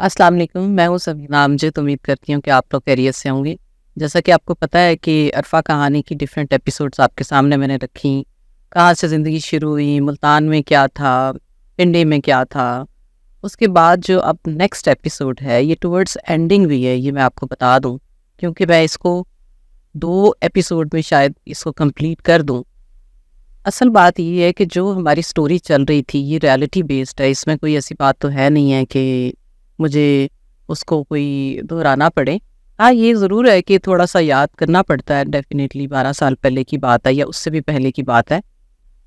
السلام علیکم، میں ہوں سبینہ امجد۔ امید کرتی ہوں کہ آپ لوگ خیریت سے ہوں گے۔ جیسا کہ آپ کو پتہ ہے کہ عرفہ کہانی کی ڈیفرنٹ ایپیسوڈز آپ کے سامنے میں نے رکھی، کہاں سے زندگی شروع ہوئی، ملتان میں کیا تھا، پنڈی میں کیا تھا۔ اس کے بعد جو اب نیکسٹ ایپیسوڈ ہے یہ ٹورڈز اینڈنگ بھی ہے، یہ میں آپ کو بتا دوں، کیونکہ میں اس کو 2 ایپیسوڈ میں شاید اس کو کمپلیٹ کر دوں۔ اصل بات یہ ہے کہ جو ہماری سٹوری چل رہی تھی یہ ریالٹی بیسڈ ہے، اس میں کوئی ایسی بات تو ہے نہیں ہے کہ مجھے اس کو کوئی دہرانا پڑے۔ ہاں، یہ ضرور ہے کہ تھوڑا سا یاد کرنا پڑتا ہے، ڈیفینیٹلی 12 سال پہلے کی بات ہے یا اس سے بھی پہلے کی بات ہے۔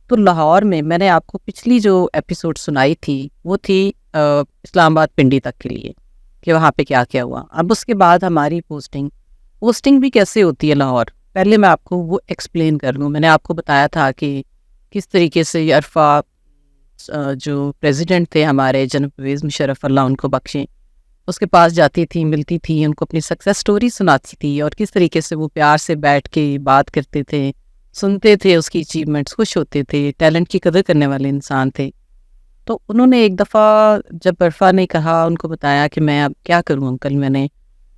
تو لاہور میں نے آپ کو پچھلی جو ایپیسوڈ سنائی تھی وہ تھی اسلام آباد پنڈی تک کے لیے، کہ وہاں پہ کیا کیا ہوا۔ اب اس کے بعد ہماری پوسٹنگ بھی کیسے ہوتی ہے لاہور، پہلے میں آپ کو وہ ایکسپلین کر لوں۔ میں نے آپ کو بتایا تھا کہ کس طریقے سے یہ عرفہ جو پریزیڈنٹ تھے ہمارے جناب پرویز مشرف، اللہ ان کو بخشیں، اس کے پاس جاتی تھی، ملتی تھی، ان کو اپنی سکسیس سٹوری سناتی تھی، اور کس طریقے سے وہ پیار سے بیٹھ کے بات کرتے تھے، سنتے تھے اس کی اچیومنٹس، خوش ہوتے تھے، ٹیلنٹ کی قدر کرنے والے انسان تھے۔ تو انہوں نے ایک دفعہ جب عرفہ نے کہا، ان کو بتایا کہ میں اب کیا کروں انکل، میں نے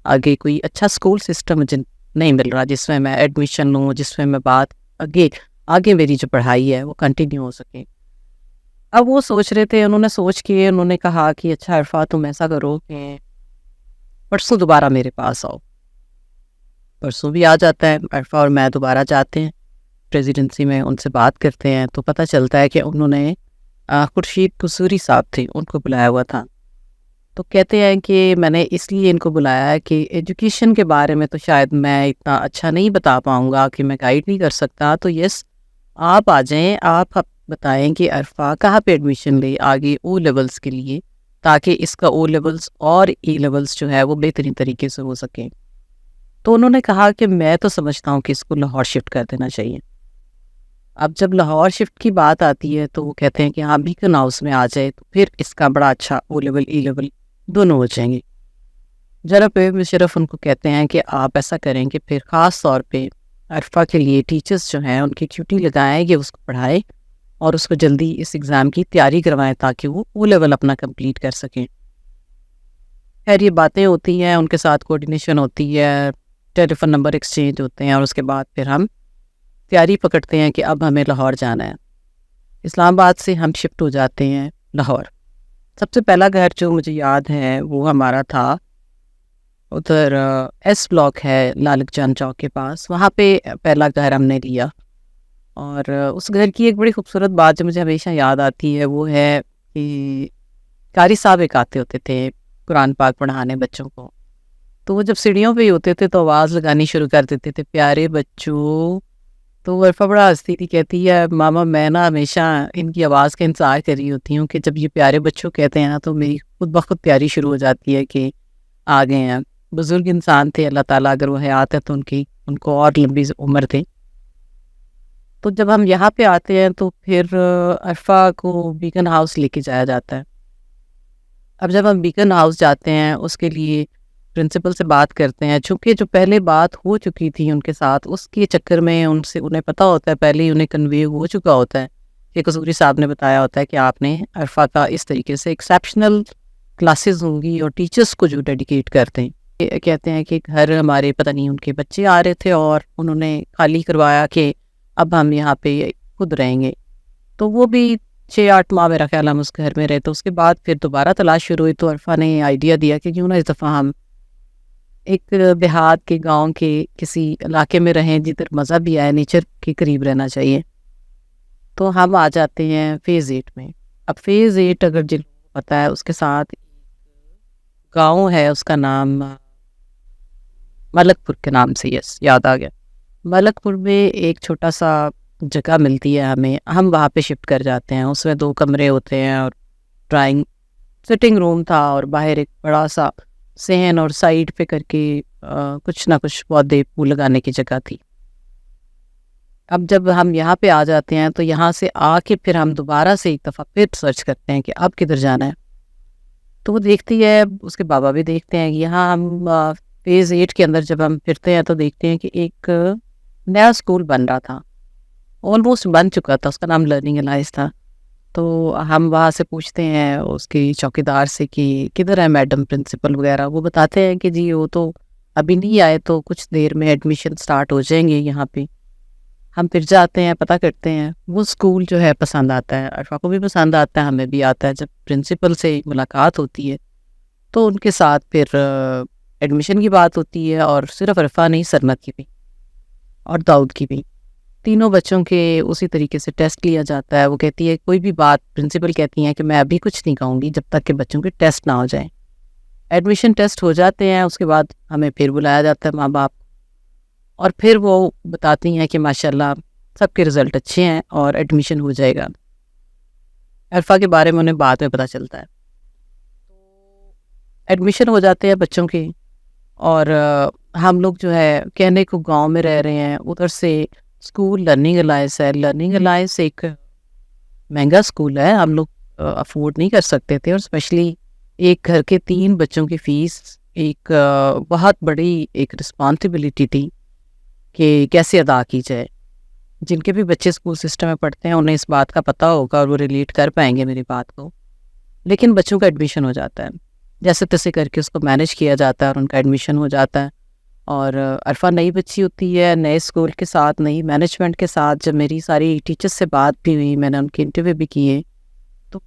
آگے کوئی اچھا اسکول سسٹم مجھے نہیں مل رہا جس میں میں ایڈمیشن لوں، جس میں میں بات آگے میری جو پڑھائی ہے وہ کنٹینیو ہو سکے۔ اب وہ سوچ رہے تھے، انہوں نے کہا کہ اچھا عرفہ تم ایسا کرو کہ پرسوں دوبارہ میرے پاس آؤ۔ پرسوں بھی آ جاتا ہے، عرفہ اور میں دوبارہ جاتے ہیں پریزیڈنسی میں، ان سے بات کرتے ہیں تو پتہ چلتا ہے کہ انہوں نے خورشید قصوری صاحب تھے، ان کو بلایا ہوا تھا۔ تو کہتے ہیں کہ میں نے اس لیے ان کو بلایا ہے کہ ایجوکیشن کے بارے میں تو شاید میں اتنا اچھا نہیں بتا پاؤں گا، کہ میں گائیڈ نہیں کر سکتا، تو یس آپ آ جائیں، آپ بتائیں کہ عرفہ کہاں پہ ایڈمیشن لے آگے او لیولز کے لیے، تاکہ اس کا او لیولز اور ای لیولز جو ہے وہ بہترین طریقے سے ہو سکیں۔ تو انہوں نے کہا کہ میں تو سمجھتا ہوں کہ اس کو لاہور شفٹ کر دینا چاہیے۔ اب جب لاہور شفٹ کی بات آتی ہے تو وہ کہتے ہیں کہ ہاں بیکن ہاؤس میں آ جائے تو پھر اس کا بڑا اچھا او لیول ای لیول دونوں ہو جائیں گے۔ جناب پرویز مشرف ان کو کہتے ہیں کہ آپ ایسا کریں کہ پھر خاص طور پہ عرفہ کے لیے ٹیچرز جو ہیں ان کی ڈیوٹی لگائیں کہ اس کو پڑھائیں اور اس کو جلدی اس ایگزام کی تیاری کروائیں تاکہ وہ او لیول اپنا کمپلیٹ کر سکیں۔ خیر یہ باتیں ہوتی ہیں، ان کے ساتھ کوارڈینیشن ہوتی ہے، ٹیلی فون نمبر ایکسچینج ہوتے ہیں، اور اس کے بعد پھر ہم تیاری پکڑتے ہیں کہ اب ہمیں لاہور جانا ہے۔ اسلام آباد سے ہم شفٹ ہو جاتے ہیں لاہور۔ سب سے پہلا گھر جو مجھے یاد ہے وہ ہمارا تھا ادھر ایس بلاک ہے لالک جان چوک کے پاس، وہاں پہ پہلا گھر ہم نے لیا۔ اور اس گھر کی ایک بڑی خوبصورت بات جو مجھے ہمیشہ یاد آتی ہے وہ ہے کہ قاری صاحب ایک آتے ہوتے تھے قرآن پاک پڑھانے بچوں کو، تو وہ جب سیڑھیوں پہ ہی ہوتے تھے تو آواز لگانی شروع کر دیتے تھے، پیارے بچوں۔ تو وہ عرفہ بڑا ہنستی تھی، کہتی ہے ماما میں نا ہمیشہ ان کی آواز کا انتظار کر رہی ہوتی ہوں کہ جب یہ پیارے بچوں کہتے ہیں نا تو میری خود بخود تیاری شروع ہو جاتی ہے کہ آ گئے ہیں۔ بزرگ انسان تھے، اللہ تعالیٰ اگر وہ حیات ہے تو ان کو اور لمبی عمر دے۔ تو جب ہم یہاں پہ آتے ہیں تو پھر عرفہ کو بیکن ہاؤس لے کے جایا جاتا ہے۔ اب جب ہم بیکن ہاؤس جاتے ہیں اس کے لیے پرنسپل سے بات کرتے ہیں، چونکہ جو پہلے بات ہو چکی تھی ان کے ساتھ، اس کے چکر میں انہیں پتہ ہوتا ہے، پہلے ہی انہیں کنوے ہو چکا ہوتا ہے کہ قصوری صاحب نے بتایا ہوتا ہے کہ آپ نے عرفہ کا اس طریقے سے ایکسیپشنل کلاسز ہوں گی اور ٹیچرز کو جو ڈیڈیکیٹ کرتے ہیں۔ کہتے ہیں کہ گھر ہمارے پتہ نہیں ان کے بچے آ رہے تھے اور انہوں نے خالی کروایا کہ اب ہم یہاں پہ خود رہیں گے۔ تو وہ بھی 6-8 ماہ میرا خیال ہم اس گھر میں رہے۔ تو اس کے بعد پھر دوبارہ تلاش شروع ہوئی تو عرفہ نے آئیڈیا دیا کہ کیوں نہ اس دفعہ ہم ایک دیہات کے گاؤں کے کسی علاقے میں رہیں جدھر مزہ بھی آئے، نیچر کے قریب رہنا چاہیے۔ تو ہم آ جاتے ہیں فیز 8 میں۔ اب فیز 8 اگر جن کو پتہ ہے، اس کے ساتھ گاؤں ہے، اس کا نام ملک پور کے نام سے، یس یاد آ گیا۔ ملک پور میں ایک چھوٹا سا جگہ ملتی ہے ہمیں، ہم وہاں پہ شفٹ کر جاتے ہیں۔ اس میں 2 کمرے ہوتے ہیں اور ڈرائنگ سٹنگ روم تھا، اور باہر ایک بڑا سا صحن اور سائڈ پہ کر کے کچھ نہ کچھ پودے پھول لگانے کی جگہ تھی۔ اب جب ہم یہاں پہ آ جاتے ہیں تو یہاں سے آ کے پھر ہم دوبارہ سے ایک دفعہ پھر سرچ کرتے ہیں کہ اب کدھر جانا ہے۔ تو وہ دیکھتی ہے، اس کے بابا بھی دیکھتے ہیں، یہاں ہم فیز 8 کے اندر جب ہم پھرتے ہیں تو دیکھتے ہیں کہ ایک نیا اسکول بن رہا تھا، آلموسٹ بن چکا تھا، اس کا نام لرننگ الائنس تھا۔ تو ہم وہاں سے پوچھتے ہیں اس کی چوکیدار سے کہ کدھر ہے میڈم پرنسپل وغیرہ. وہ بتاتے ہیں کہ جی وہ تو ابھی نہیں آئے، تو کچھ دیر میں ایڈمیشن سٹارٹ ہو جائیں گے یہاں پہ. ہم پھر جاتے ہیں، پتہ کرتے ہیں. وہ اسکول جو ہے پسند آتا ہے، عرفا کو بھی پسند آتا ہے، ہمیں بھی آتا ہے. جب پرنسپل سے ملاقات ہوتی ہے تو ان کے ساتھ پھر ایڈمیشن کی بات ہوتی ہے، اور صرف عرفا نہیں، سرمت کی بھی اور داؤد کی بھی. تینوں بچوں کے اسی طریقے سے ٹیسٹ لیا جاتا ہے. وہ کہتی ہے کوئی بھی بات، پرنسپل کہتی ہیں کہ میں ابھی کچھ نہیں کہوں گی جب تک کہ بچوں کے ٹیسٹ نہ ہو جائیں. ایڈمیشن ٹیسٹ ہو جاتے ہیں، اس کے بعد ہمیں پھر بلایا جاتا ہے ماں باپ، اور پھر وہ بتاتی ہیں کہ ماشاءاللہ سب کے رزلٹ اچھے ہیں اور ایڈمیشن ہو جائے گا. عرفا کے بارے میں انہیں بعد میں پتہ چلتا ہے. ایڈمیشن ہو جاتے ہیں بچوں کے، اور ہم لوگ جو ہے کہنے کو گاؤں میں رہ رہے ہیں، ادھر سے اسکول لرننگ الائنس ہے. لرننگ الائنس ایک مہنگا اسکول ہے، ہم لوگ افورڈ نہیں کر سکتے تھے، اور اسپیشلی ایک گھر کے 3 بچوں کی فیس ایک بہت بڑی ایک رسپانسبلٹی تھی کہ کیسے ادا کی جائے. جن کے بھی بچے اسکول سسٹم میں پڑھتے ہیں انہیں اس بات کا پتہ ہوگا اور وہ ریلیٹ کر پائیں گے میری بات کو. لیکن بچوں کا ایڈمیشن ہو جاتا ہے، جیسے تیسے کر کے اس کو مینیج کیا جاتا ہے اور ان کا ایڈمیشن ہو جاتا ہے. اور عرفا نئی بچی ہوتی ہے، نئے اسکول کے ساتھ، نئی مینجمنٹ کے ساتھ. جب میری ساری ٹیچرز سے بات بھی ہوئی، میں نے ان کے انٹرویو بھی کیے، تو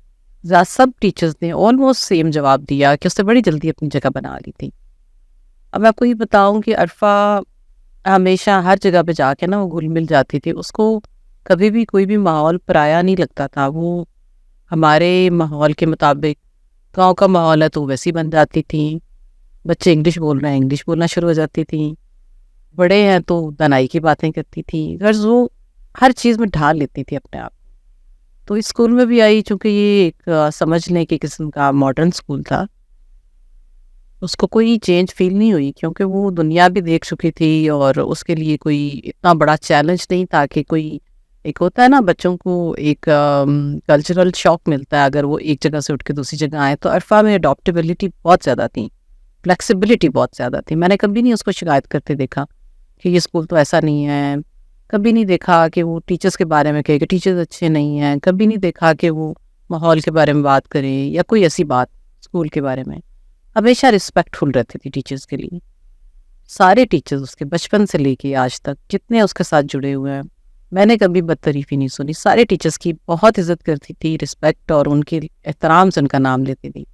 سب ٹیچرز نے آلموسٹ سیم جواب دیا کہ اس نے بڑی جلدی اپنی جگہ بنا لی تھی. اب میں آپ کو یہ بتاؤں کہ عرفا ہمیشہ ہر جگہ پہ جا کے نا وہ گھل مل جاتی تھی. اس کو کبھی بھی کوئی بھی ماحول پرایا نہیں لگتا تھا. وہ ہمارے ماحول کے مطابق، گاؤں کا ماحول ہے تو ویسی بن جاتی تھی. بچے انگلش بول رہے ہیں، انگلش بولنا شروع ہو جاتی تھیں. بڑے ہیں تو دنائی کی باتیں کرتی تھی. غرض وہ ہر چیز میں ڈھال لیتی تھی اپنے آپ. تو اس اسکول میں بھی آئی، چونکہ یہ ایک سمجھ لیں کہ قسم کا ماڈرن اسکول تھا. اس کو کوئی چینج فیل نہیں ہوئی، کیونکہ وہ دنیا بھی دیکھ چکی تھی، اور اس کے لیے کوئی اتنا بڑا چیلنج نہیں تھا. کہ کوئی ایک ہوتا ہے نا بچوں کو ایک کلچرل شاک ملتا ہے اگر وہ ایک جگہ سے اٹھ کے دوسری جگہ آئے. تو عرفا میں اڈاپٹیبلٹی بہت زیادہ تھی، فلیکسیبلٹی بہت زیادہ تھی. میں نے کبھی نہیں اس کو شکایت کرتے دیکھا کہ یہ اسکول تو ایسا نہیں ہے. کبھی نہیں دیکھا کہ وہ ٹیچرز کے بارے میں کہے کہ ٹیچرز اچھے نہیں ہیں. کبھی نہیں دیکھا کہ وہ ماحول کے بارے میں بات کرے یا کوئی ایسی بات اسکول کے بارے میں. ہمیشہ رسپیکٹفل رہتی تھی ٹیچرز کے لیے. سارے ٹیچرز اس کے بچپن سے لے کے آج تک جتنے اس کے ساتھ جڑے ہوئے ہیں، میں نے کبھی بدتعریفی نہیں سنی. سارے ٹیچرز کی بہت عزت کرتی تھی، رسپیکٹ، اور ان کے احترام سے ان کا نام لیتی تھی.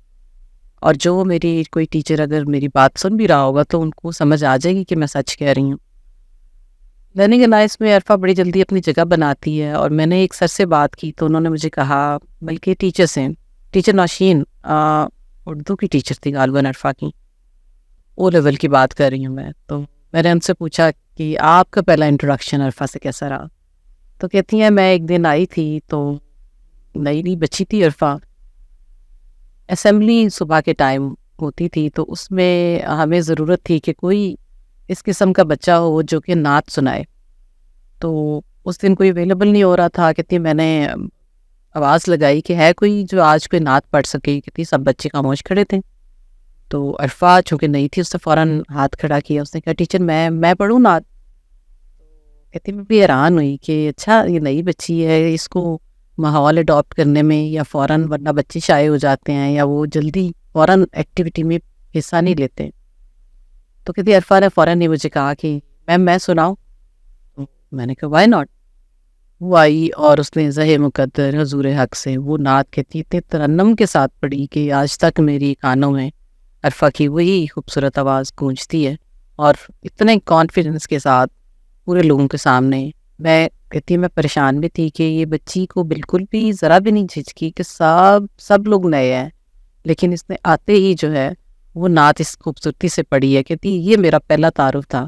اور جو میری کوئی ٹیچر اگر میری بات سن بھی رہا ہوگا تو ان کو سمجھ آ جائے گی کہ میں سچ کہہ رہی ہوں. لرننگ الائنس میں عرفا بڑی جلدی اپنی جگہ بناتی ہے. اور میں نے ایک سر سے بات کی تو انہوں نے مجھے کہا، بلکہ ٹیچر سے، ٹیچر نوشین، اردو کی ٹیچر تھی غالباً عرفا کی، او لیول کی بات کر رہی ہوں میں. تو میں نے ان سے پوچھا کہ آپ کا پہلا انٹروڈکشن عرفا سے کیسا رہا؟ تو کہتی ہیں میں ایک دن آئی تھی تو نئی نئی بچی تھی عرفا. اسمبلی صبح کے ٹائم ہوتی تھی تو اس میں ہمیں ضرورت تھی کہ کوئی اس قسم کا بچہ ہو جو کہ نعت سنائے. تو اس دن کوئی اویلیبل نہیں ہو رہا تھا. کہتی میں نے آواز لگائی کہ ہے کوئی جو آج کوئی نعت پڑھ سکے. کہتی سب بچے خاموش کھڑے تھے. تو عرفا چونکہ نئی تھی، اس نے فوراً ہاتھ کھڑا کیا. اس نے کہا ٹیچر میں پڑھوں نعت. کہتی میں بھی حیران ہوئی کہ اچھا یہ نئی بچی ہے، اس کو ماحول اڈاپٹ کرنے میں یا فوراً، ورنہ بچے شائع ہو جاتے ہیں یا وہ جلدی فوراً ایکٹیویٹی میں حصہ نہیں لیتے. تو کہتی عرفا نے فوراً ہی مجھے کہا کہ میم میں سناؤں. میں نے کہا وائی ناٹ. وہ آئی اور اس نے زہ مقدر حضور حق سے وہ نعت کہتی اتنے ترنم کے ساتھ پڑھی کہ آج تک میری کانوں میں عرفا کی وہی خوبصورت آواز گونجتی ہے. اور اتنے کانفیڈنس کے ساتھ پورے لوگوں کے سامنے. میں کہتی میں پریشان بھی تھی کہ یہ بچی کو بالکل بھی ذرا بھی نہیں جھجکی کہ سب لوگ نئے ہیں، لیکن اس نے آتے ہی جو ہے وہ نعت اس خوبصورتی سے پڑھی ہے. کہتی یہ میرا پہلا تعارف تھا.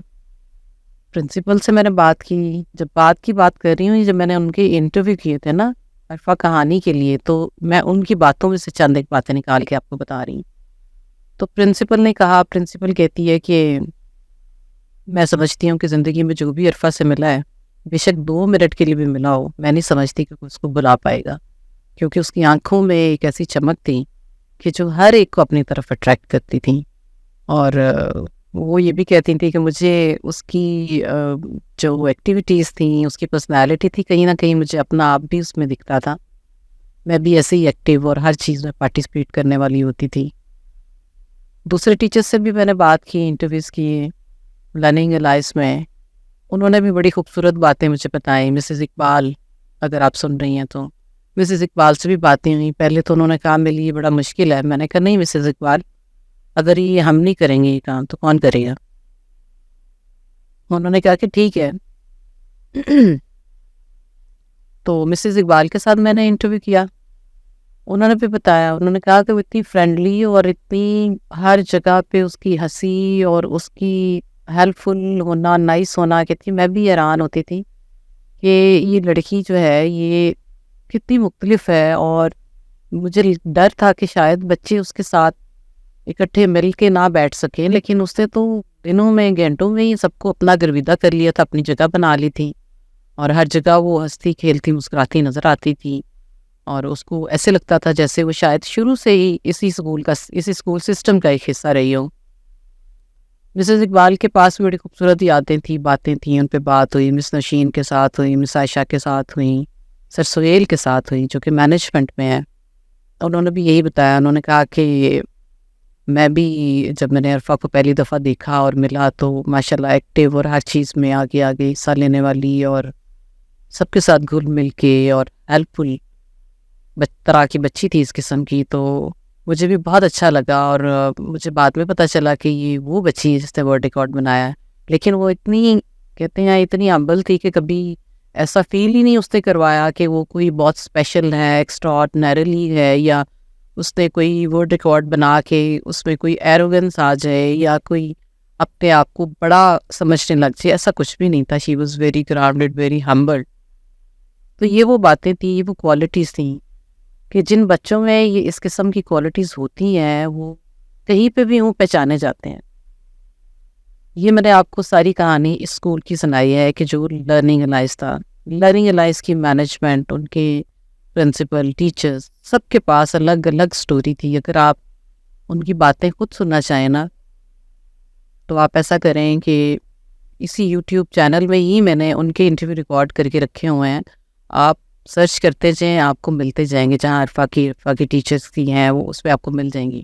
پرنسپل سے میں نے بات کی. جب بات کر رہی ہوں، جب میں نے ان کے انٹرویو کیے تھے نا عرفا کہانی کے لیے، تو میں ان کی باتوں میں سے چند ایک باتیں نکال کے آپ کو بتا رہی ہوں. تو پرنسپل نے کہا، پرنسپل کہتی ہے کہ میں سمجھتی ہوں کہ زندگی میں جو بھی عرفا سے ملا ہے، بے شک 2 منٹ کے لیے بھی ملا ہو، میں نہیں سمجھتی کہ اس کو بلا پائے گا. کیونکہ اس کی آنکھوں میں ایک ایسی چمک تھی کہ جو ہر ایک کو اپنی طرف اٹریکٹ کرتی تھیں. اور وہ یہ بھی کہتی تھی کہ مجھے اس کی جو ایکٹیویٹیز تھیں، اس کی پرسنالٹی تھی، کہیں نہ کہیں مجھے اپنا آپ بھی اس میں دکھتا تھا. میں بھی ایسے ہی ایکٹیو اور ہر چیز میں پارٹیسپیٹ کرنے والی ہوتی تھی. دوسرے ٹیچرس سے بھی میں نے بات کی، انٹرویوز کیے لرننگ الائس میں. انہوں نے بھی بڑی خوبصورت باتیں مجھے بتائیں. مسز اقبال، اگر آپ سن رہی ہیں تو مسز اقبال سے بھی باتیں ہوئیں. پہلے تو انہوں نے کہا میرے لیے بڑا مشکل ہے. میں نے کہا نہیں مسز اقبال، اگر یہ ہم نہیں کریں گے یہ کام تو کون کرے گا؟ انہوں نے کہا کہ ٹھیک ہے. تو مسز اقبال کے ساتھ میں نے انٹرویو کیا. انہوں نے بھی بتایا، انہوں نے کہا کہ وہ اتنی فرینڈلی اور اتنی ہر جگہ پہ اس کی ہنسی اور اس کی ہیلپ فل ہونا، نائس ہونا کتنی، میں بھی حیران ہوتی تھی کہ یہ لڑکی جو ہے یہ کتنی مختلف ہے. اور مجھے ڈر تھا کہ شاید بچے اس کے ساتھ اکٹھے مل کے نہ بیٹھ سکیں، لیکن اس نے تو دنوں میں گھنٹوں میں ہی سب کو اپنا گرویدہ کر لیا تھا، اپنی جگہ بنا لی تھی. اور ہر جگہ وہ ہنستی کھیلتی مسکراتی نظر آتی تھی. اور اس کو ایسے لگتا تھا جیسے وہ شاید شروع سے ہی اسی اسکول سسٹم کا ایک حصہ رہی ہو. مسز اقبال کے پاس بھی بڑی خوبصورت یادیں تھیں، باتیں تھیں. ان پہ بات ہوئی، مس نشین کے ساتھ ہوئی، مس عائشہ کے ساتھ ہوئی، سر سہیل کے ساتھ ہوئی جو کہ مینجمنٹ میں ہے. انہوں نے بھی یہی بتایا. انہوں نے کہا کہ میں بھی جب میں نے عرفہ کو پہلی دفعہ دیکھا اور ملا تو ماشاءاللہ ایکٹیو اور ہر چیز میں آگے آگے حصہ لینے والی اور سب کے ساتھ گھل مل کے اور ہیلپ فل طرح کی بچی تھی اس قسم کی. تو مجھے بھی بہت اچھا لگا. اور مجھے بعد میں پتہ چلا کہ یہ وہ بچی ہے جس نے ورلڈ ریکارڈ بنایا ہے. لیکن وہ اتنی کہتے ہیں اتنی ہمبل تھی کہ کبھی ایسا فیل ہی نہیں اس نے کروایا کہ وہ کوئی بہت اسپیشل ہے، ایکسٹرا آرڈنریلی ہے، یا اس نے کوئی ورلڈ ریکارڈ بنا کے اس میں کوئی ایروگنس آ جائے یا کوئی اپنے آپ کو بڑا سمجھنے لگ جائے. ایسا کچھ بھی نہیں تھا. She was very grounded, very humble. تو یہ وہ باتیں تھیں، یہ وہ کوالٹیز تھیں کہ جن بچوں میں یہ اس قسم کی کوالٹیز ہوتی ہیں وہ کہیں پہ بھی پہچانے جاتے ہیں. یہ میں نے آپ کو ساری کہانی اس اسکول کی سنائی ہے کہ جو لرننگ الائس تھا. لرننگ الائس کی مینجمنٹ، ان کے پرنسپل، ٹیچرز، سب کے پاس الگ الگ سٹوری تھی. اگر آپ ان کی باتیں خود سننا چاہیں نا تو آپ ایسا کریں کہ اسی یوٹیوب چینل میں ہی میں نے ان کے انٹرویو ریکارڈ کر کے رکھے ہوئے ہیں. آپ سرچ کرتے جائیں، آپ کو ملتے جائیں گے. جہاں عرفہ کی ٹیچرز کی ہیں وہ اس پہ آپ کو مل جائیں گی.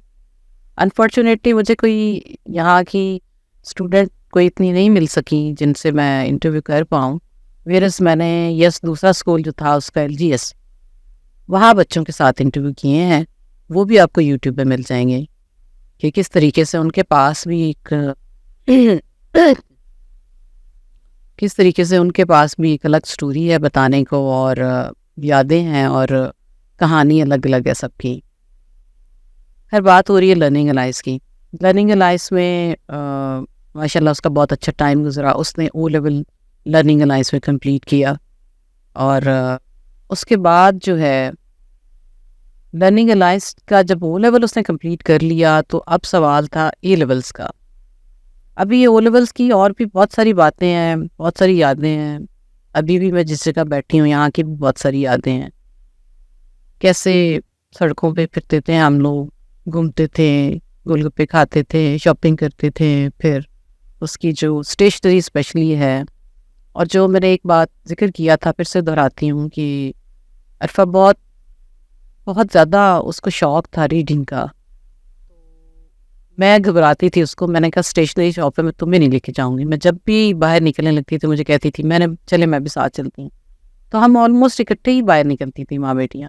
انفارچونیٹلی مجھے کوئی یہاں کی اسٹوڈنٹ کوئی اتنی نہیں مل سکی جن سے میں انٹرویو کر پاؤں. ویرس میں نے دوسرا اسکول جو تھا اس کا LGS، وہاں بچوں کے ساتھ انٹرویو کیے ہیں. وہ بھی آپ کو یوٹیوب پہ مل جائیں گے کہ کس طریقے سے ان کے پاس بھی ایک الگ سٹوری ہے بتانے کو، اور یادیں ہیں اور کہانی الگ الگ ہے سب کی. ہر بات ہو رہی ہے لرننگ الائس کی. لرننگ الائس میں ماشاءاللہ اس کا بہت اچھا ٹائم گزرا. اس نے O لیول لرننگ الائس میں کمپلیٹ کیا. اور اس کے بعد جو ہے لرننگ الائس کا جب O لیول اس نے کمپلیٹ کر لیا تو اب سوال تھا A لیولس کا. ابھی یہ O لیولس کی اور بھی بہت ساری باتیں ہیں، بہت ساری یادیں ہیں. ابھی بھی میں جس جگہ بیٹھی ہوں یہاں کی بھی بہت ساری یادیں ہیں. کیسے سڑکوں پہ پھرتے تھے ہم لوگ، گھومتے تھے، گول گپے کھاتے تھے، شاپنگ کرتے تھے. پھر اس کی جو اسٹیشنری اسپیشلی ہے، اور جو میں نے ایک بات ذکر کیا تھا پھر سے دہراتی ہوں کہ عرفہ بہت زیادہ اس کو شوق تھا ریڈنگ کا. میں گھبراتی تھی اس کو. میں نے کہا اسٹیشنری شاپ پہ میں تمہیں نہیں لے کے جاؤں گی. میں جب بھی باہر نکلنے لگتی تھی مجھے کہتی تھی چلے میں بھی ساتھ چلتی ہوں. تو ہم آلموسٹ اکٹھے ہی باہر نکلتی تھی ماں بیٹیاں.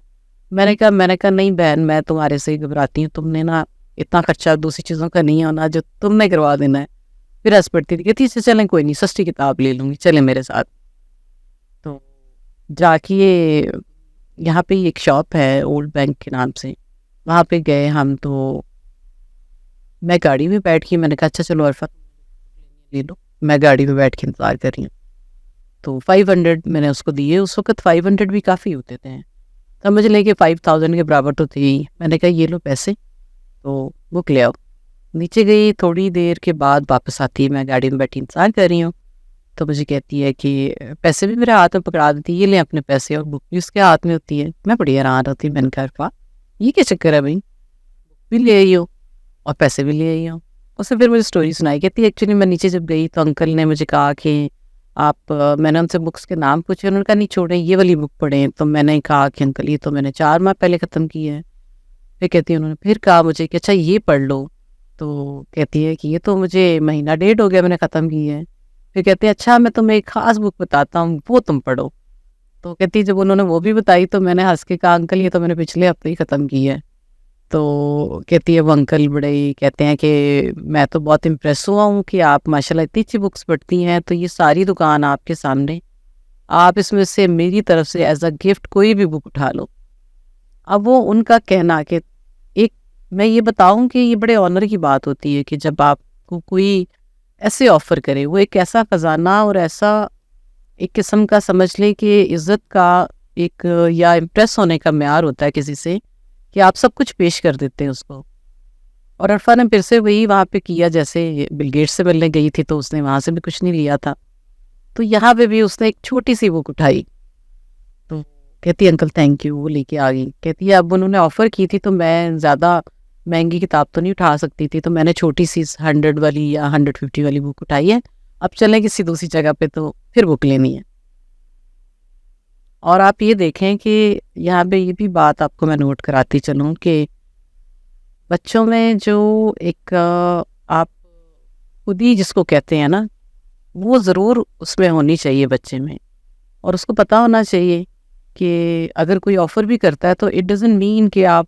میں نے کہا نہیں بہن، میں تمہارے سے ہی گھبراتی ہوں. تم نے نا اتنا خرچہ دوسری چیزوں کا نہیں ہونا جو تم نے کروا دینا ہے. پھر ہنس پڑتی تھی، کہتی چلیں کوئی نہیں، سستی کتاب لے لوں گی، چلیں میرے ساتھ. تو جا کے یہاں پہ ایک شاپ ہے اولڈ بینک کے نام سے، وہاں پہ گئے ہم. تو میں گاڑی میں بیٹھ کے میں نے کہا اچھا چلو عرفہ لے لو. میں گاڑی میں بیٹھ کے انتظار کر رہی ہوں. تو 500 میں نے اس کو دیے. اس وقت 500 بھی کافی ہوتے تھے. تب مجھے لے کے 5000 کے برابر تو تھے ہی. میں نے کہا یہ لو پیسے، تو بک لے آؤ. نیچے گئی. تھوڑی دیر کے بعد واپس آتی ہے، میں گاڑی میں بیٹھی انتظار کر رہی ہوں. تو مجھے کہتی ہے کہ پیسے بھی میرے ہاتھ میں پکڑا دیتی، یہ لیں اپنے پیسے، اور بک بھی اس کے ہاتھ میں ہوتی ہے. میں بڑی حیران ہوتی. میں نے کہا عرفہ یہ کیا چکر ہے بھائی، بک بھی لے آئی ہو اور پیسے بھی لے آئی ہوں. اس نے پھر مجھے اسٹوری سنائی. کہتی ایکچولی میں نیچے جب گئی تو انکل نے مجھے کہا کہ میں نے ان سے بکس کے نام پوچھے، انہوں نے کہا نہیں چھوڑیں، یہ والی بک پڑھیں. تو میں نے کہا کہ انکل یہ تو میں نے 4 ماہ پہلے ختم کی ہے. پھر کہتی ہے انہوں نے پھر کہا مجھے کہ اچھا یہ پڑھ لو. تو کہتی ہے کہ یہ تو مجھے مہینہ ڈیڑھ ہو گیا میں نے ختم کی ہے. پھر کہتے ہیں اچھا میں تمہیں ایک خاص بک بتاتا ہوں وہ تم پڑھو. تو کہتی ہے جب انہوں نے وہ بھی بتائی تو میں نے ہنس کے کہا انکل یہ تو میں نے پچھلے ہفتے ہی ختم کی ہے. تو کہتی ہے وہ انکل بڑے ہی کہتے ہیں کہ میں تو بہت امپریس ہوا ہوں کہ آپ ماشاء اللہ اتنی اچھی بکس پڑھتی ہیں، تو یہ ساری دکان آپ کے سامنے، آپ اس میں سے میری طرف سے ایز اے گفٹ کوئی بھی بک اٹھا لو. اب وہ ان کا کہنا کہ ایک میں یہ بتاؤں کہ یہ بڑے آنر کی بات ہوتی ہے کہ جب آپ کو کوئی ایسے آفر کرے، وہ ایک ایسا خزانہ اور ایسا ایک قسم کا سمجھ لیں کہ عزت کا ایک یا امپریس ہونے کا معیار ہوتا ہے کسی سے کہ آپ سب کچھ پیش کر دیتے ہیں اس کو. اور عرفا نے پھر سے وہی وہاں پہ کیا، جیسے بل گیٹ سے ملنے گئی تھی تو اس نے وہاں سے بھی کچھ نہیں لیا تھا، تو یہاں پہ بھی اس نے ایک چھوٹی سی بک اٹھائی. تو کہتی ہے انکل تھینک یو، وہ لے کے آ گئی. کہتی ہے اب انہوں نے آفر کی تھی تو میں زیادہ مہنگی کتاب تو نہیں اٹھا سکتی تھی، تو میں نے چھوٹی سی 100 والی یا 150 والی بک اٹھائی ہے. اب چلیں کسی دوسری جگہ پہ تو پھر بک لینی ہے. اور آپ یہ دیکھیں کہ یہاں پہ یہ بھی بات آپ کو میں نوٹ کراتی چلوں کہ بچوں میں جو ایک آپ خود ہی جس کو کہتے ہیں نا، وہ ضرور اس میں ہونی چاہیے بچے میں. اور اس کو پتہ ہونا چاہیے کہ اگر کوئی آفر بھی کرتا ہے تو اٹ ڈزنٹ مین کہ آپ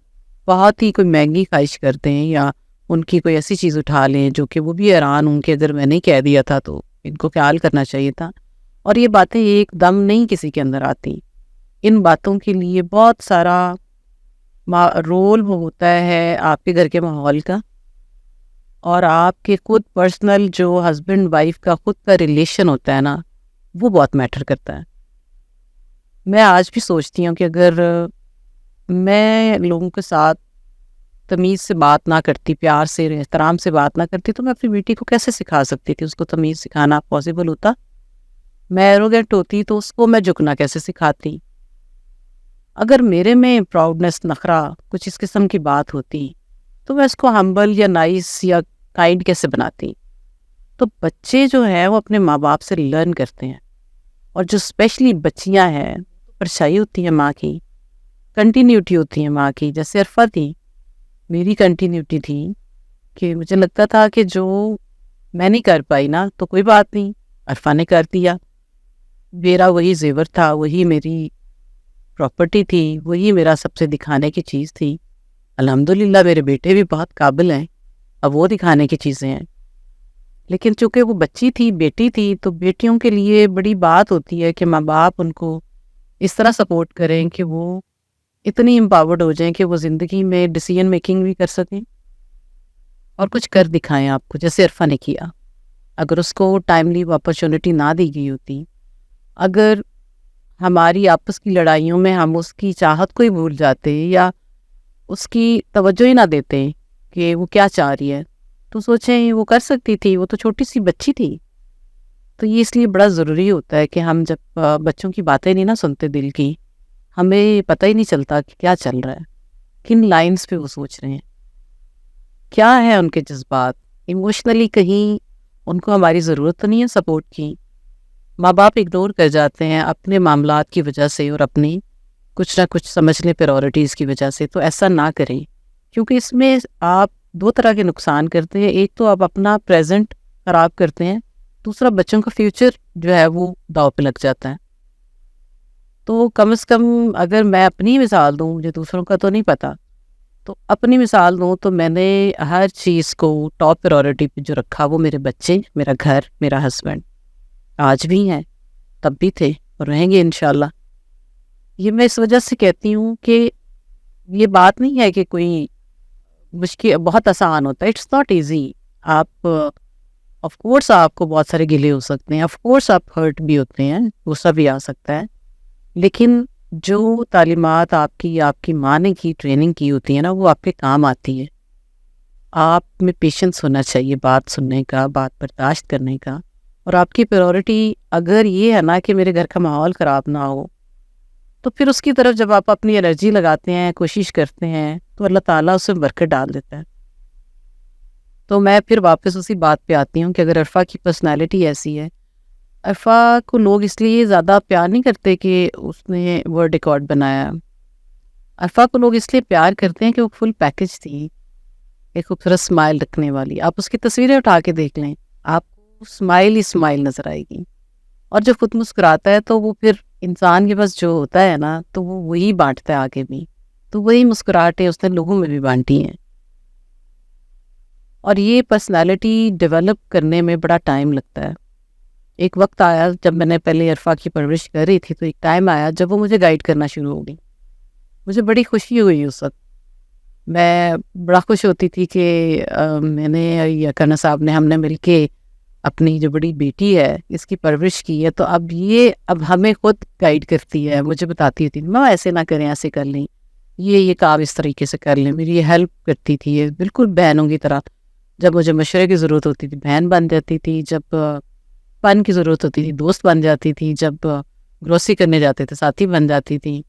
بہت ہی کوئی مہنگی خواہش کرتے ہیں یا ان کی کوئی ایسی چیز اٹھا لیں جو کہ وہ بھی حیران ہوں کہ اگر میں نہیں کہہ دیا تھا تو ان کو خیال کرنا چاہیے تھا. اور یہ باتیں ایک دم نہیں کسی کے اندر آتی. ان باتوں کے لیے بہت سارا رول وہ ہوتا ہے آپ کے گھر کے ماحول کا، اور آپ کے خود پرسنل جو ہسبینڈ وائف کا خود کا ریلیشن ہوتا ہے نا، وہ بہت میٹر کرتا ہے. میں آج بھی سوچتی ہوں کہ اگر میں لوگوں کے ساتھ تمیز سے بات نہ کرتی، پیار سے احترام سے بات نہ کرتی، تو میں اپنی بیٹی کو کیسے سکھا سکتی تھی؟ اس کو تمیز سکھانا پاسبل ہوتا؟ میں ایروگینٹ ہوتی تو اس کو میں جھکنا کیسے سکھاتی؟ اگر میرے میں پراؤڈنس، نخرہ، کچھ اس قسم کی بات ہوتی تو میں اس کو ہمبل یا نائس یا کائنڈ کیسے بناتی؟ تو بچے جو ہیں وہ اپنے ماں باپ سے لرن کرتے ہیں، اور جو اسپیشلی بچیاں ہیں پرچھائی ہوتی ہے ماں کی، کنٹینیوٹی ہوتی ہے ماں کی. جیسے عرفا تھی، میری کنٹینیوٹی تھی کہ مجھے لگتا تھا کہ جو میں نہیں کر پائی نا تو کوئی بات نہیں، عرفا نے کر دیا. میرا وہی زیور تھا، وہی میری پراپرٹی تھی، وہی میرا سب سے دکھانے کی چیز تھی. الحمدللہ میرے بیٹے بھی بہت قابل ہیں، اب وہ دکھانے کی چیزیں ہیں. لیکن چونکہ وہ بچی تھی، بیٹی تھی، تو بیٹیوں کے لیے بڑی بات ہوتی ہے کہ ماں باپ ان کو اس طرح سپورٹ کریں کہ وہ اتنی امپاورڈ ہو جائیں کہ وہ زندگی میں ڈیسیژن میکنگ بھی کر سکیں اور کچھ کر دکھائیں آپ کو، جیسے عرفا نے کیا. اگر اس کو ٹائملی اپرچونٹی نہ دی گئی ہوتی، اگر ہماری آپس کی لڑائیوں میں ہم اس کی چاہت کو ہی بھول جاتے یا اس کی توجہ ہی نہ دیتے کہ وہ کیا چاہ رہی ہے، تو سوچیں وہ کر سکتی تھی، وہ تو چھوٹی سی بچی تھی. تو یہ اس لیے بڑا ضروری ہوتا ہے کہ ہم جب بچوں کی باتیں نہیں نہ سنتے دل کی، ہمیں پتہ ہی نہیں چلتا کہ کیا چل رہا ہے، کن لائنز پہ وہ سوچ رہے ہیں، کیا ہے ان کے جذبات. ایموشنلی کہیں ان کو ہماری ضرورت تو نہیں ہے سپورٹ کی. ماں باپ اگنور کر جاتے ہیں اپنے معاملات کی وجہ سے اور اپنی کچھ نہ کچھ سمجھ لیں پریورٹیز کی وجہ سے. تو ایسا نہ کریں، کیونکہ اس میں آپ 2 طرح کے نقصان کرتے ہیں. ایک تو آپ اپنا پریزنٹ خراب کرتے ہیں، دوسرا بچوں کا فیوچر جو ہے وہ داؤ پہ لگ جاتا ہے. تو کم از کم اگر میں اپنی مثال دوں، مجھے دوسروں کا تو نہیں پتا، تو اپنی مثال دوں تو میں نے ہر چیز کو ٹاپ پریورٹی پہ جو رکھا وہ میرے بچے، میرا گھر، میرا ہسبینڈ. آج بھی ہیں، تب بھی تھے اور رہیں گے انشاءاللہ. یہ میں اس وجہ سے کہتی ہوں کہ یہ بات نہیں ہے کہ کوئی مشکل بہت آسان ہوتا ہے. It's not easy. آپ آف کورس آپ کو بہت سارے گلے ہو سکتے ہیں، آف کورس آپ ہرٹ بھی ہوتے ہیں، غصہ بھی آ سکتا ہے، لیکن جو تعلیمات آپ کی ماں نے کی، ٹریننگ کی ہوتی ہے نا، وہ آپ کے کام آتی ہے. آپ میں پیشنس ہونا چاہیے، بات سننے کا، بات برداشت کرنے کا. اور آپ کی پریورٹی اگر یہ ہے نا کہ میرے گھر کا ماحول خراب نہ ہو، تو پھر اس کی طرف جب آپ اپنی انرجی لگاتے ہیں، کوشش کرتے ہیں، تو اللہ تعالیٰ اس میں برکت ڈال دیتا ہے. تو میں پھر واپس اسی بات پہ آتی ہوں کہ اگر عرفا کی پرسنالٹی ایسی ہے، عرفا کو لوگ اس لیے زیادہ پیار نہیں کرتے کہ اس نے ورڈ ریکارڈ بنایا. عرفا کو لوگ اس لیے پیار کرتے ہیں کہ وہ فل پیکج تھی، ایک خوبصورت اسمائل رکھنے والی. آپ اس کی تصویریں اٹھا کے دیکھ لیں، آپ کو اسمائل ہی اسمائل نظر آئے گی. اور جب خود مسکراتا ہے تو وہ پھر انسان کے پاس جو ہوتا ہے نا تو وہ وہی بانٹتا ہے آگے بھی. تو وہی مسکراہٹیں اس نے لوگوں میں بھی بانٹی ہیں. اور یہ پرسنالٹی ڈیولپ کرنے میں بڑا ٹائم لگتا ہے. ایک وقت آیا جب میں نے پہلے عرفا کی پرورش کر رہی تھی، تو ایک ٹائم آیا جب وہ مجھے گائیڈ کرنا شروع ہو گئی. مجھے بڑی خوشی ہوئی اس وقت. میں بڑا خوش ہوتی تھی کہ میں نے یا کرنا صاحب نے، ہم نے مل کے اپنی جو بڑی بیٹی ہے اس کی پرورش کی ہے، تو اب ہمیں خود گائیڈ کرتی ہے، مجھے بتاتی ہوتی ماں ایسے نہ کریں، ایسے کر لیں، یہ کام اس طریقے سے کر لیں. میری یہ ہیلپ کرتی تھی، یہ بالکل بہنوں کی طرح. جب مجھے مشورے کی ضرورت ہوتی تھی بہن بن جاتی تھی، جب فن کی ضرورت ہوتی تھی دوست بن جاتی تھی، جب گروسری کرنے جاتے تھے ساتھی بن جاتی تھی.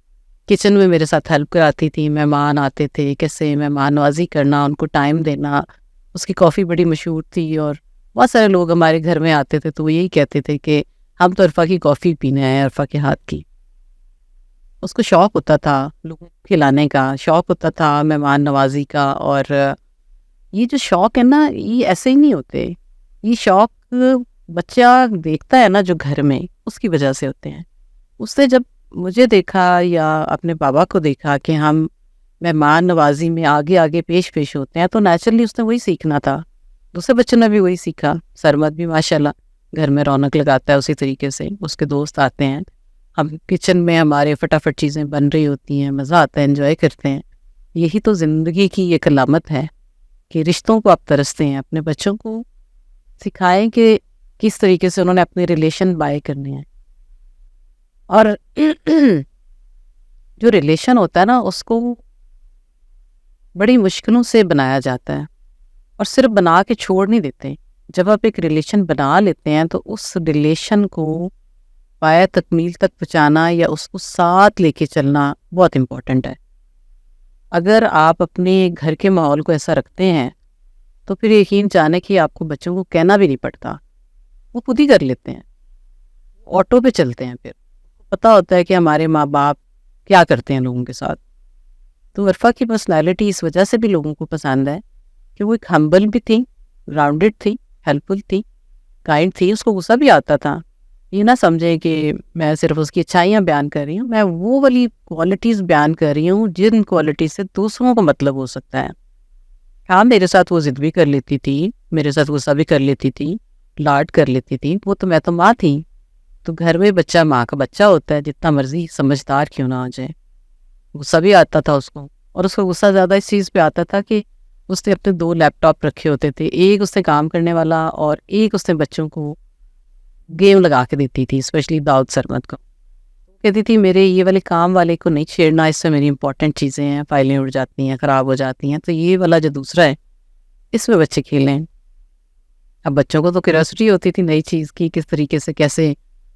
کچن میں میرے ساتھ ہیلپ کراتی تھی. مہمان آتے تھے، کیسے مہمان نوازی کرنا، ان کو ٹائم دینا. اس کی کافی بڑی مشہور تھی اور بہت سارے لوگ ہمارے گھر میں آتے تھے تو وہ یہی کہتے تھے کہ ہم تو عرفا کی کافی پینے آئے ہیں، عرفا کے ہاتھ کی. اس کو شوق ہوتا تھا لوگوں کو کھلانے کا، شوق ہوتا تھا مہمان نوازی کا. اور یہ جو شوق ہے نا، یہ ایسے ہی نہیں ہوتے. یہ شوق بچہ دیکھتا ہے نا جو گھر میں، اس کی وجہ سے ہوتے ہیں. اس نے جب مجھے دیکھا یا اپنے بابا کو دیکھا کہ ہم مہمان نوازی میں آگے آگے پیش ہوتے ہیں، تو نیچرلی اس نے وہی سیکھنا تھا. دوسرے بچوں نے بھی وہی سیکھا. سرمد بھی ماشاءاللہ گھر میں رونق لگاتا ہے اسی طریقے سے. اس کے دوست آتے ہیں، ہم کچن میں ہمارے فٹافٹ چیزیں بن رہی ہوتی ہیں، مزہ آتا ہے، انجوائے کرتے ہیں. یہی تو زندگی کی ایک علامت ہے کہ رشتوں کو آپ ترستے ہیں. اپنے بچوں کو سکھائیں کہ کس طریقے سے انہوں نے اپنے ریلیشن بائی کرنے ہیں. اور جو ریلیشن ہوتا ہے نا، اس کو بڑی مشکلوں سے بنایا جاتا ہے، اور صرف بنا کے چھوڑ نہیں دیتے. جب آپ ایک ریلیشن بنا لیتے ہیں تو اس ریلیشن کو پایہ تکمیل تک پہنچانا یا اس کو ساتھ لے کے چلنا بہت امپورٹنٹ ہے. اگر آپ اپنے گھر کے ماحول کو ایسا رکھتے ہیں تو پھر یقین جانے کہ آپ کو بچوں کو کہنا بھی نہیں پڑتا، وہ خود ہی کر لیتے ہیں، آٹو پہ چلتے ہیں. پھر پتہ ہوتا ہے کہ ہمارے ماں باپ کیا کرتے ہیں لوگوں کے ساتھ. تو عرفا کی پرسنالٹی اس وجہ سے بھی لوگوں کو پسند ہے کہ وہ ایک ہمبل بھی تھی، گراؤنڈڈ تھی، ہیلپ فل تھی، کائنڈ تھی. اس کو غصہ بھی آتا تھا. یہ نہ سمجھیں کہ میں صرف اس کی اچھائیاں بیان کر رہی ہوں، میں وہ والی کوالٹیز بیان کر رہی ہوں جن کوالٹیز سے دوسروں کو مطلب ہو سکتا ہے. ہاں، میرے ساتھ وہ ضد بھی کر لیتی تھی، میرے ساتھ غصہ بھی کر لیتی تھی، لاڈ کر لیتی تھی. وہ تو میں تو ماں تھی. تو گھر میں بچہ ماں کا بچہ ہوتا ہے، جتنا مرضی سمجھدار کیوں نہ ہو جائے. غصہ بھی آتا تھا اس کو، اور اس کو غصہ زیادہ اس چیز پہ آتا تھا کہ اس نے اپنے 2 لیپ ٹاپ رکھے ہوتے تھے. ایک اس نے کام کرنے والا اور ایک اس نے بچوں کو گیم لگا کے دیتی تھی، اسپیشلی داؤد سرمد کو. کہتی تھی میرے یہ والے کام والے کو نہیں چھیڑنا، اس سے میری امپورٹنٹ چیزیں ہیں، فائلیں اڑ جاتی ہیں، خراب ہو جاتی ہیں. تو یہ والا جو دوسرا ہے اس میں بچے کھیلیں. اب بچوں کو تو کیوریوسٹی ہوتی تھی نئی چیز کی، کس طریقے سے، کیسے،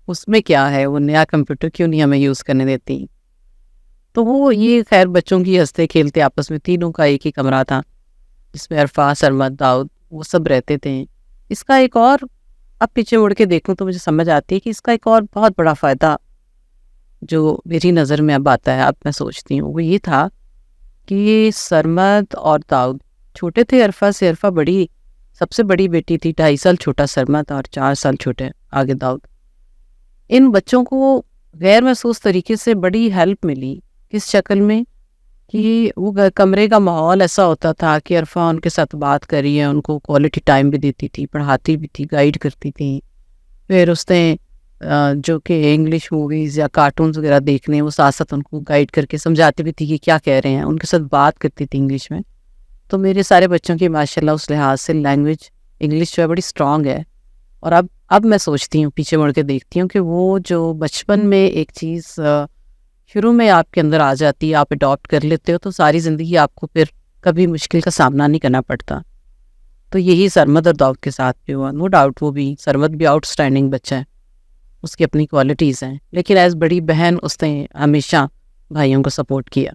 اس میں کیا ہے، وہ نیا کمپیوٹر کیوں نہیں ہمیں یوز کرنے دیتی. تو وہ یہ خیر بچوں کی ہنستے کھیلتے آپس میں، تینوں کا ایک ہی کمرہ تھا جس میں عرفا، سرمد، داؤد وہ سب رہتے تھے. اس کا ایک اور، اب پیچھے مڑ کے دیکھوں تو مجھے سمجھ آتی ہے کہ اس کا ایک اور بہت بڑا فائدہ جو میری نظر میں اب آتا ہے، اب میں سوچتی ہوں، وہ یہ تھا کہ سرمد اور داؤد چھوٹے تھے عرفا سے. عرفا سب سے بڑی بیٹی تھی، 2.5 سال چھوٹا سرمد اور 4 سال چھوٹے آگے داؤد. ان بچوں کو غیر محسوس طریقے سے بڑی ہیلپ ملی. کس شکل میں؟ کہ وہ کمرے کا ماحول ایسا ہوتا تھا کہ عرفا ان کے ساتھ بات کر رہی ہے، ان کو کوالٹی ٹائم بھی دیتی تھی، پڑھاتی بھی تھی، گائیڈ کرتی تھی. پھر اس نے جو کہ انگلش موویز یا کارٹونز وغیرہ دیکھنے، وہ ساتھ ساتھ ان کو گائیڈ کر کے سمجھاتی بھی تھی کہ کیا کہہ رہے ہیں، ان کے ساتھ بات کرتی تھی انگلش میں. تو میرے سارے بچوں کی ماشاءاللہ اس لحاظ سے لینگویج انگلش جو ہے بڑی اسٹرانگ ہے. اور اب میں سوچتی ہوں، پیچھے مڑ کے دیکھتی ہوں کہ وہ جو بچپن میں ایک چیز شروع میں آپ کے اندر آ جاتی ہے، آپ اڈاپٹ کر لیتے ہو، تو ساری زندگی آپ کو پھر کبھی مشکل کا سامنا نہیں کرنا پڑتا. تو یہی سرمد اور داؤد کے ساتھ بھی ہوا. نو ڈاؤٹ وہ بھی، سرمد بھی آؤٹ اسٹینڈنگ بچہ ہے، اس کی اپنی کوالٹیز ہیں، لیکن ایز بڑی بہن اس نے ہمیشہ بھائیوں کو سپورٹ کیا.